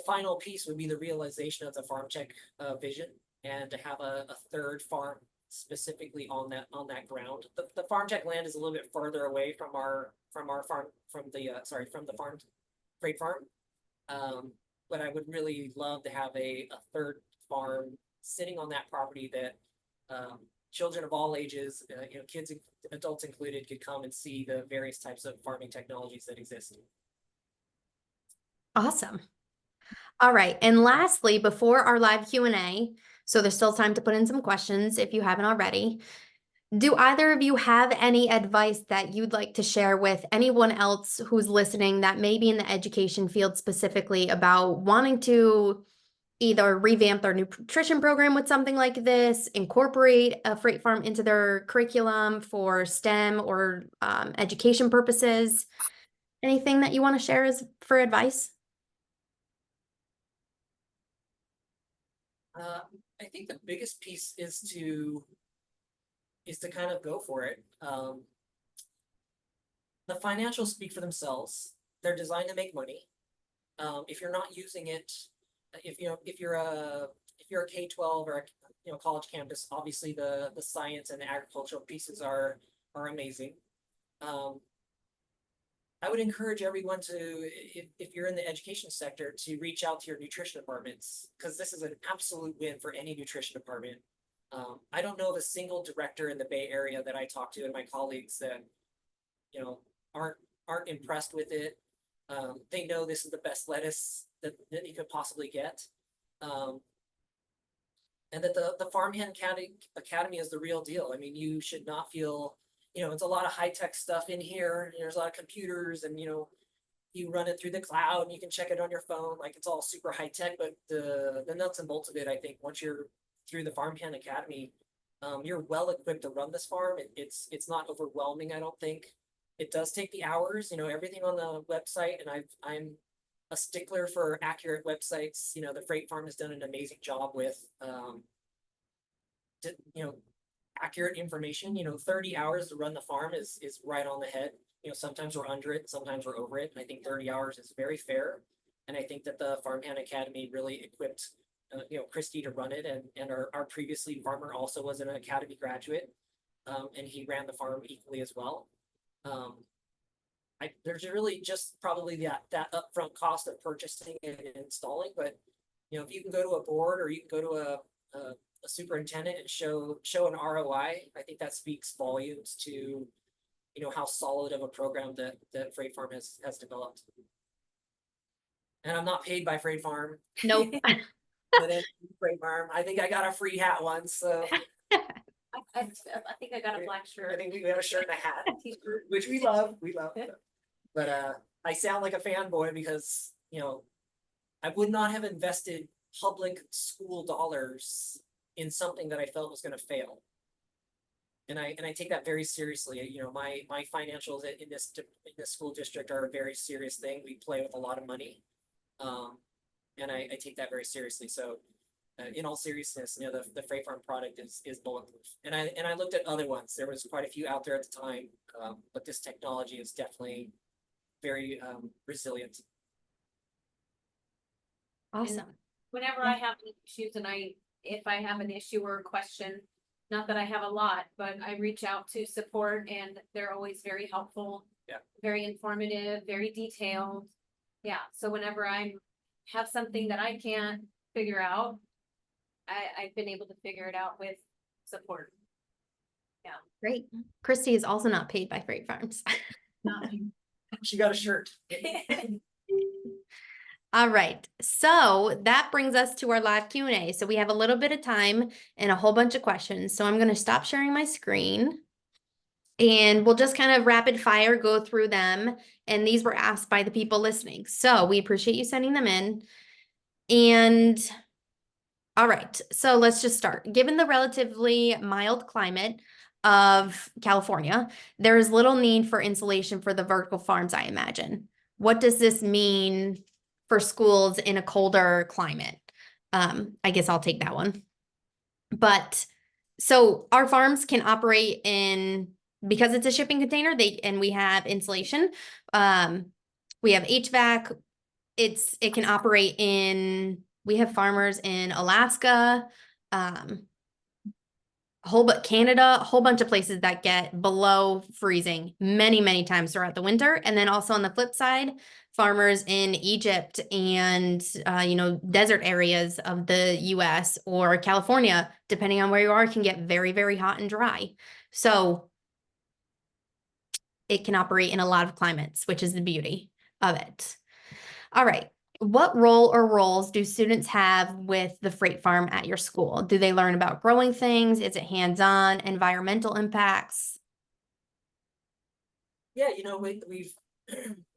final piece would be the realization of the farm tech vision, and to have a 3rd farm specifically on that ground. The farm tech land is a little bit further away from the farm freight farm. But I would really love to have a 3rd farm sitting on that property that children of all ages, kids, adults included, could come and see the various types of farming technologies that exist. Awesome. All right, and lastly, before our live Q&A, so there's still time to put in some questions if you haven't already, do either of you have any advice that you'd like to share with anyone else who's listening that may be in the education field specifically about wanting to either revamp their nutrition program with something like this, incorporate a freight farm into their curriculum for STEM or education purposes? Anything that you want to share as for advice? I think the biggest piece is to kind of go for it. The financials speak for themselves. They're designed to make money. If you're not using it, if you're a if you're a K-12 or a college campus, obviously the science and the agricultural pieces are amazing. I would encourage everyone to, if you're in the education sector, to reach out to your nutrition departments, because this is an absolute win for any nutrition department. I don't know of a single director in the Bay Area that I talk to and my colleagues that, aren't impressed with it. They know this is the best lettuce that you could possibly get. And that the Farmhand Academy is the real deal. I mean, you should not feel, it's a lot of high-tech stuff in here. There's a lot of computers and, you run it through the cloud and you can check it on your phone. Like, it's all super high-tech, but the nuts and bolts of it, I think once you're through the Farmhand Academy, you're well equipped to run this farm. It's not overwhelming, I don't think. It does take the hours, everything on the website, and I'm a stickler for accurate websites. The Freight Farm has done an amazing job with, accurate information. 30 hours to run the farm is right on the head. Sometimes we're under it, sometimes we're over it. And I think 30 hours is very fair. And I think that the Farmhand Academy really equipped, Christy to run it. And our previously farmer also was an academy graduate. And he ran the farm equally as well. There's really just probably that upfront cost of purchasing and installing, but if you can go to a board or you can go to a superintendent and show an ROI, I think that speaks volumes to how solid of a program that Freight Farm has developed. And I'm not paid by Freight Farm. Nope. But in Freight Farm, I think I got a free hat once, so. I think I got a black I shirt. think we have a shirt and a hat, which we love. But I sound like a fanboy because, I would not have invested public school dollars in something that I felt was going to fail. And I take that very seriously. My financials in this school district are a very serious thing. We play with a lot of money. And I take that very seriously. So in all seriousness, the Freight Farm product is bulletproof. And I looked at other ones. There was quite a few out there at the time, but this technology is definitely very resilient. Awesome. Whenever I have issues if I have an issue or a question, not that I have a lot, but I reach out to support and they're always very helpful. Yeah. Very informative, very detailed. Yeah. So whenever I have something that I can't figure out, I've been able to figure it out with support. Yeah. Great. Christy is also not paid by Freight Farms. She got a shirt. All right, so that brings us to our live Q&A. So we have a little bit of time and a whole bunch of questions. So I'm going to stop sharing my screen and we'll just kind of rapid fire go through them. And these were asked by the people listening. So we appreciate you sending them in. And all right, so let's just start. Given the relatively mild climate of California, there is little need for insulation for the vertical farms, I imagine. What does this mean for schools in a colder climate? I guess I'll take that one. But so our farms can operate because it's a shipping container, and we have insulation. We have HVAC. It can operate we have farmers in Alaska, Canada, a whole bunch of places that get below freezing many, many times throughout the winter. And then also on the flip side, farmers in Egypt and, desert areas of the US or California, depending on where you are, can get very, very hot and dry. So it can operate in a lot of climates, which is the beauty of it. All right. What role or roles do students have with the Freight Farm at your school? Do they learn about growing things? Is it hands-on, environmental impacts? Yeah, we're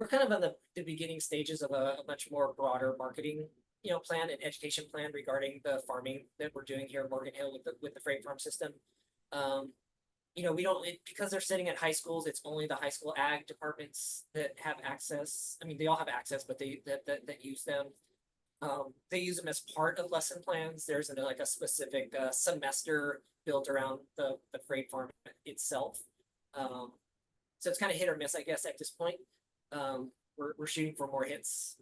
kind of on the beginning stages of a much more broader marketing, plan and education plan regarding the farming that we're doing here in Morgan Hill with the Freight Farm system. We don't, because they're sitting at high schools, it's only the high school ag departments that have access. I mean, they all have access, but that use them. They use them as part of lesson plans. There's a specific semester built around the Freight Farm itself. So it's kind of hit or miss, I guess, at this point. We're shooting for more hits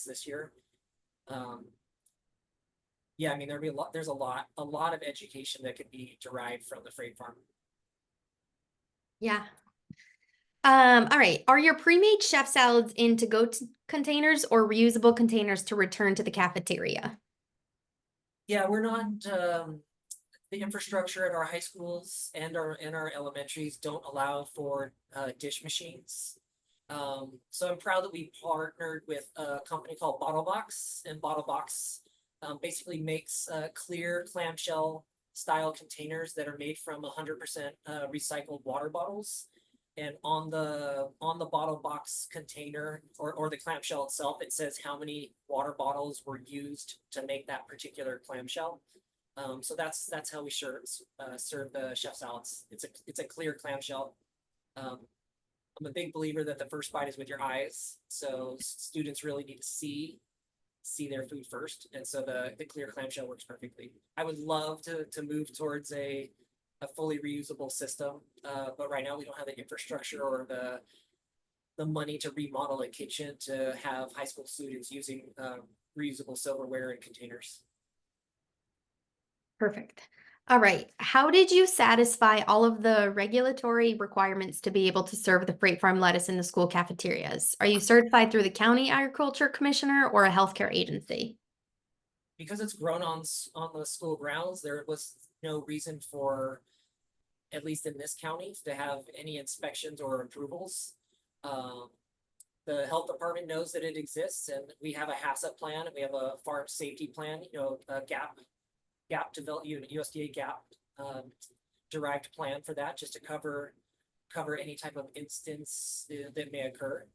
this year. yeah, I mean, there's a lot of education that could be derived from the freight farm. Yeah. All right. Are your pre-made chef salads in to-go containers or reusable containers to return to the cafeteria? Yeah, we're not, the infrastructure at our high schools and our elementaries don't allow for dish machines. So I'm proud that we partnered with a company called BottleBox, and BottleBox basically makes clear clamshell style containers that are made from 100% recycled water bottles. And on the bottle box container or the clamshell itself, it says how many water bottles were used to make that particular clamshell. So that's how we serve the chef salads. It's a clear clamshell. I'm a big believer that the first bite is with your eyes, so students really need to see their food first, and so the clear clamshell works perfectly. I would love to move towards a fully reusable system, but right now we don't have the infrastructure or the money to remodel a kitchen to have high school students using reusable silverware and containers. Perfect. All right. How did you satisfy all of the regulatory requirements to be able to serve the freight farm lettuce in the school cafeterias? Are you certified through the county agriculture commissioner or a healthcare agency? Because it's grown on the school grounds, there was no reason for, at least in this county, to have any inspections or approvals. Um, the health department knows that it exists, and we have a HACCP plan and we have a farm safety plan, a gap develop USDA gap derived plan for that, just to cover any type of instance that may occur.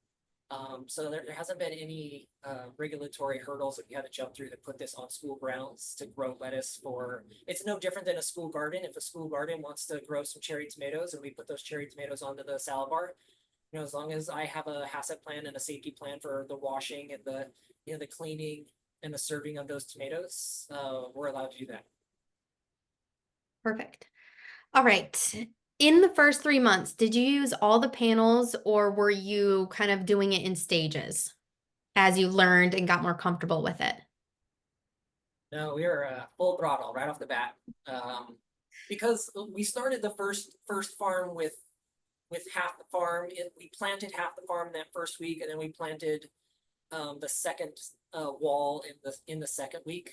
So there hasn't been any regulatory hurdles that we had to jump through to put this on school grounds to grow lettuce for. It's no different than a school garden. If a school garden wants to grow some cherry tomatoes and we put those cherry tomatoes onto the salad bar, as long as I have a HACCP plan and a safety plan for the washing and the cleaning and the serving of those tomatoes, we're allowed to do that. Perfect. All right. In the first 3 months, did you use all the panels or were you kind of doing it in stages as you learned and got more comfortable with it? No, we were full throttle right off the bat, because we started the first farm with half the farm. We planted half the farm that first week, and then we planted the second wall in the second week.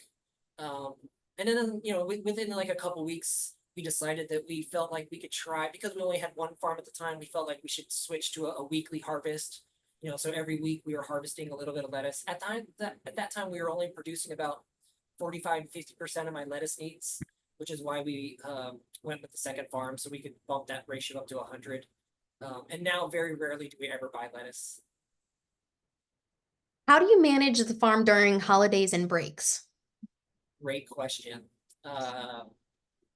And then within like a couple weeks, we decided that we felt like we could try, because we only had one farm at the time. We felt like we should switch to a weekly harvest. So every week we were harvesting a little bit of lettuce. At that time, we were only producing about 45 to 50% of my lettuce needs, which is why we went with the second farm, so we could bump that ratio up to 100. And now very rarely do we ever buy lettuce. How do you manage the farm during holidays and breaks? Great question.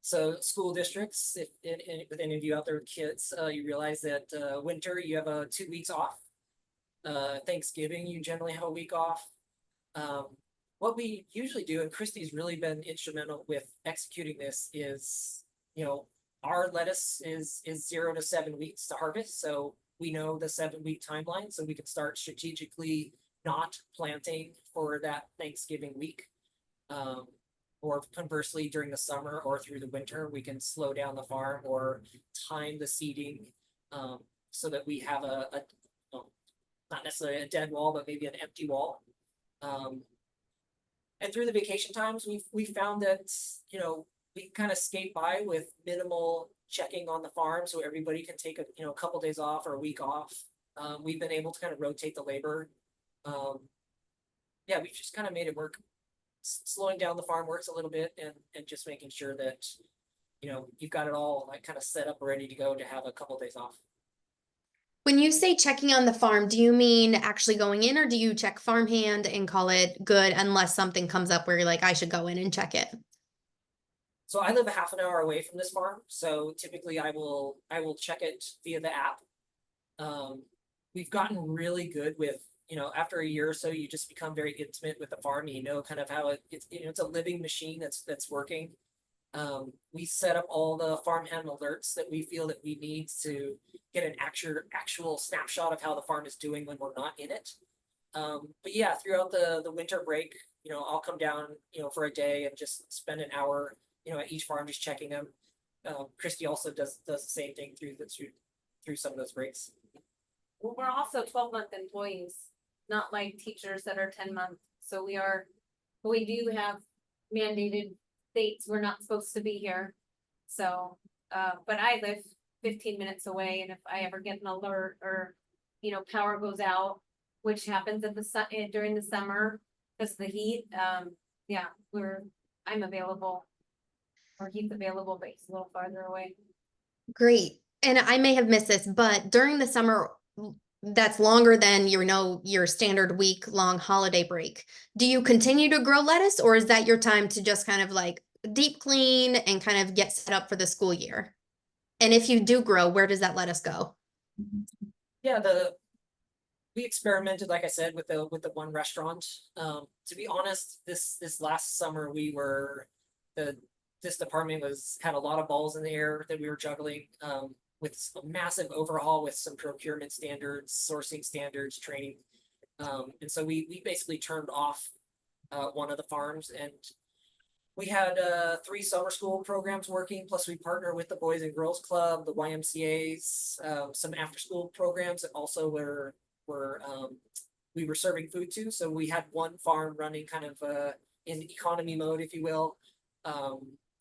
So school districts, with any of you out there with kids, you realize that winter you have 2 weeks off. Thanksgiving you generally have a week off. What we usually do, and Christy's really been instrumental with executing this, is our lettuce is 0 to 7 weeks to harvest, so we know the 7-week timeline, so we can start strategically not planting for that Thanksgiving week. Or conversely, during the summer or through the winter, we can slow down the farm or time the seeding, so that we have not necessarily a dead wall, but maybe an empty wall. And through the vacation times, we found that we kind of skate by with minimal checking on the farm, so everybody can take a couple days off or a week off. We've been able to kind of rotate the labor. Yeah, we've just kind of made it work. Slowing down the farm works a little bit, and just making sure that you've got it all like kind of set up ready to go to have a couple days off. When you say checking on the farm, do you mean actually going in or do you check farmhand and call it good unless something comes up where you're like, I should go in and check it? So I live a half an hour away from this farm, so typically I will check it via the app. We've gotten really good with after a year or so, you just become very intimate with the farm. Kind of how it's a living machine that's working. We set up all the farmhand alerts that we feel that we need to get an actual snapshot of how the farm is doing when we're not in it. But yeah, throughout the winter break, I'll come down, for a day and just spend an hour, at each farm just checking them. Christy also does the same thing through some of those breaks. Well, we're also 12-month employees, not like teachers that are 10-month. So we do have mandated dates. We're not supposed to be here. So, but I live 15 minutes away, and if I ever get an alert or, power goes out, which happens during the summer because of the heat, yeah, I'm available. Or he's available, but he's a little farther away. Great. And I may have missed this, but during the summer, that's longer than your standard week-long holiday break. Do you continue to grow lettuce, or is that your time to just kind of like deep clean and kind of get set up for the school year? And if you do grow, where does that lettuce go? Yeah, we experimented, like I said, with the one restaurant. To be honest, this last summer this department had a lot of balls in the air that we were juggling, with a massive overhaul with some procurement standards, sourcing standards, training. And so we basically turned off one of the farms, and we had 3 summer school programs working, plus we partner with the Boys and Girls Club, the YMCA's, some after school programs that also we were serving food to. So we had one farm running kind of in economy mode, if you will,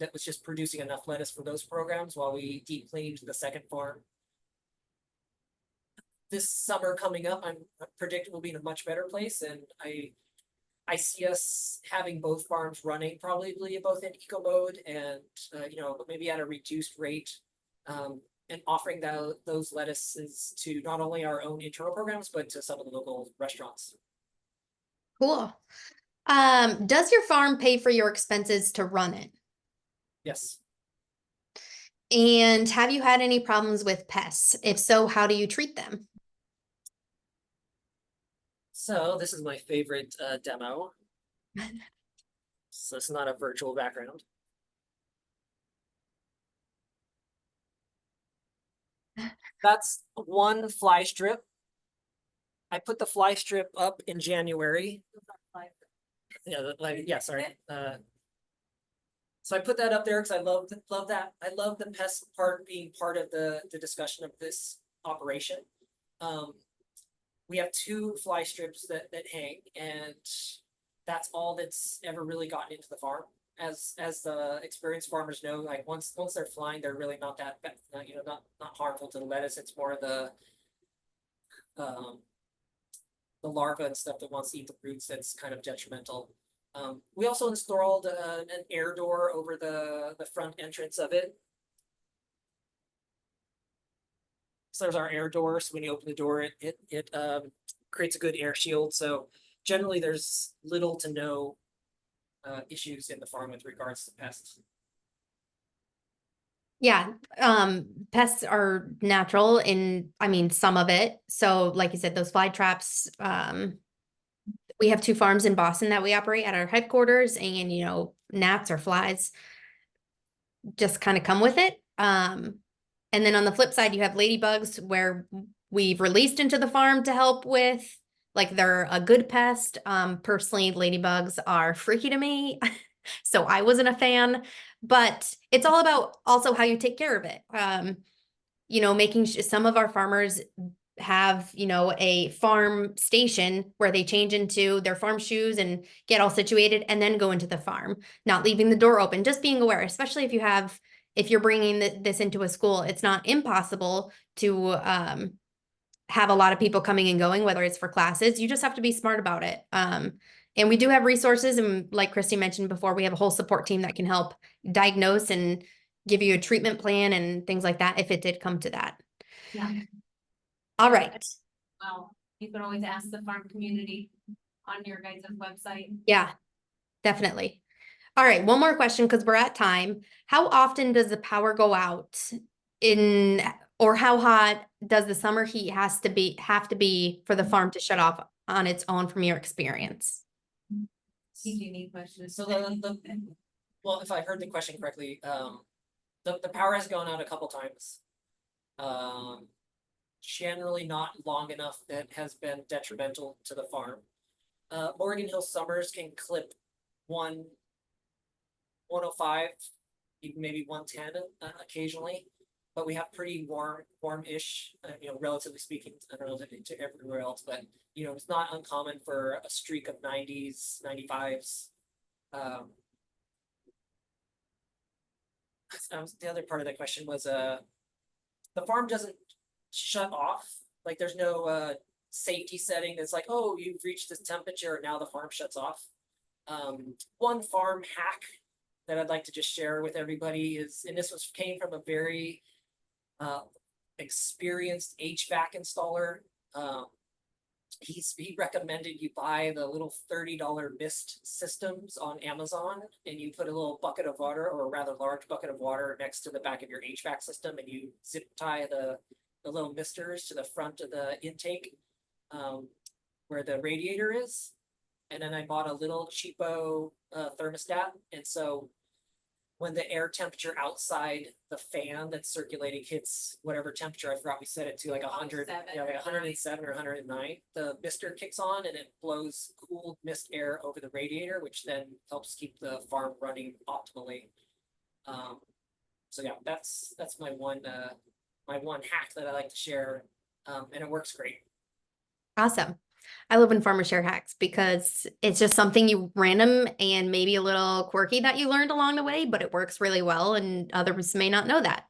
that was just producing enough lettuce for those programs while we deep cleaned the second farm. This summer coming up, I predict we'll be in a much better place, and I see us having both farms running, probably both in eco mode and maybe at a reduced rate, and offering those lettuces to not only our own internal programs but to some of the local restaurants. Cool. Does your farm pay for your expenses to run it? Yes. And have you had any problems with pests? If so, how do you treat them? So this is my favorite demo. So it's not a virtual background. That's one fly strip. I put the fly strip up in January. Yeah, sorry. So I put that up there because I love that. I love the pest part being part of the discussion of this operation. We have 2 fly strips that hang, and that's all that's ever really gotten into the farm. As the experienced farmers know, like once they're flying, they're really not that bad, not harmful to the lettuce. It's more the larva and stuff that wants to eat the roots that's kind of detrimental. We also installed an air door over the front entrance of it. So there's our air door. So when you open the door, it creates a good air shield. So generally, there's little to no issues in the farm with regards to pests. Yeah, pests are natural some of it. So like you said, those fly traps, we have 2 farms in Boston that we operate at our headquarters, and gnats or flies just kind of come with it. And then on the flip side, you have ladybugs, where we've released into the farm to help with, like, they're a good pest. Personally, ladybugs are freaky to me, so I wasn't a fan, but it's all about also how you take care of it. Making sure some of our farmers have, a farm station where they change into their farm shoes and get all situated and then go into the farm, not leaving the door open, just being aware, especially if you're bringing this into a school. It's not impossible to have a lot of people coming and going, whether it's for classes. You just have to be smart about it. And we do have resources, and like Christy mentioned before, we have a whole support team that can help diagnose and give you a treatment plan and things like that if it did come to that. Yeah. All right. Well, you can always ask the farm community on your guys' website. Yeah, definitely. All right, one more question because we're at time. How often does the power go out or how hot does the summer heat have to be for the farm to shut off on its own, from your experience? Unique questions. So well, if I heard the question correctly, the power has gone out a couple times. generally not long enough that has been detrimental to the farm. Morgan Hill summers can clip 105, even maybe 110 occasionally, but we have pretty warm-ish, relatively speaking. I don't know to everywhere else, but it's not uncommon for a streak of 90s, 95s. The other part of that question was the farm doesn't shut off. Like there's no safety setting that's like, oh, you've reached this temperature and now the farm shuts off. One farm hack that I'd like to just share with everybody is, and this came from a very experienced HVAC installer. He recommended you buy the little $30 mist systems on Amazon, and you put a little bucket of water, or a rather large bucket of water, next to the back of your HVAC system, and you zip tie the little misters to the front of the intake, where the radiator is. And then I bought a little cheapo thermostat, and so when the air temperature outside the fan that's circulating hits whatever temperature, I forgot we set it to, like 100, like 107 or 109, the mister kicks on and it blows cool mist air over the radiator, which then helps keep the farm running optimally. So yeah, that's my one hack that I like to share, and it works great. Awesome. I love when farmers share hacks because it's just something random and maybe a little quirky that you learned along the way, but it works really well and others may not know that.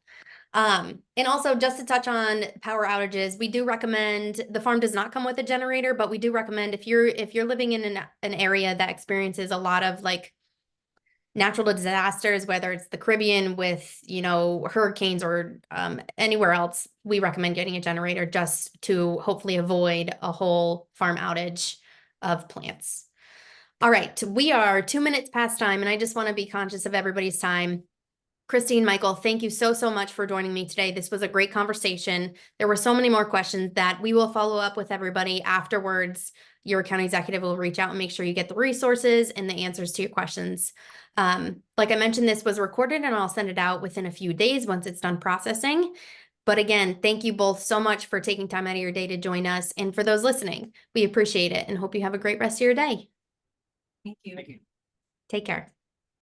And also just to touch on power outages, we do recommend, the farm does not come with a generator, but we do recommend if you're living in an area that experiences a lot of like natural disasters, whether it's the Caribbean with, hurricanes or anywhere else, we recommend getting a generator just to hopefully avoid a whole farm outage of plants. All right, we are 2 minutes past time, and I just want to be conscious of everybody's time. Christine, Michael, thank you so much for joining me today. This was a great conversation. There were so many more questions that we will follow up with everybody afterwards. Your account executive will reach out and make sure you get the resources and the answers to your questions. Like I mentioned, this was recorded and I'll send it out within a few days once it's done processing. But again, thank you both so much for taking time out of your day to join us. And for those listening, we appreciate it and hope you have a great rest of your day. Thank you. Thank you. Take care.